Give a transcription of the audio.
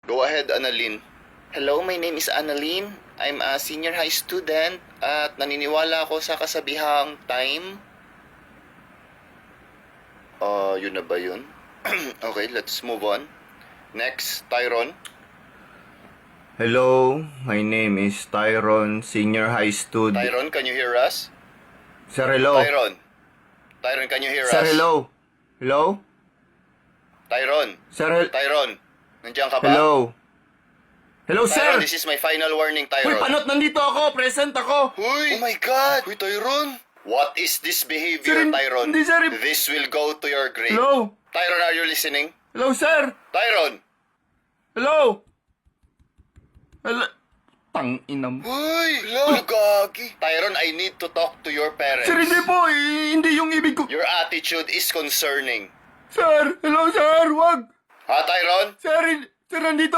Go ahead, Annalyn. Hello, my name is Annalyn. I'm a senior high student at naniniwala ako sa kasabihang time. Yun na ba yun? Okay, let's move on. Next, Tyron. Hello, my name is Tyron, senior high student. Tyron, can you hear us? Sir, hello. Tyron, can you hear Sir, us? hello. Hello? Tyron, Sir, Tyron, nandiyan ka ba? hello. Hello, Tyron, sir. this is my final warning, Uy, Tyron. panot, nandito ako. Present ako. Huy! Oh my God! Huy, Tyron! What is this behavior, Sir, Tyron? hindi, sir. This will go to your grave. Hello? Tyron, are you listening? Hello, sir. Tyron! Hello? Hello? Tang-inam. Huy! Hello! Gagi! Tyron, I need to talk to your parents. Sir, hindi po. Hindi yung ibig ko. Your attitude is concerning. Sir, hello, sir. Wag. Ha, Tyron? Sir, sir, nandito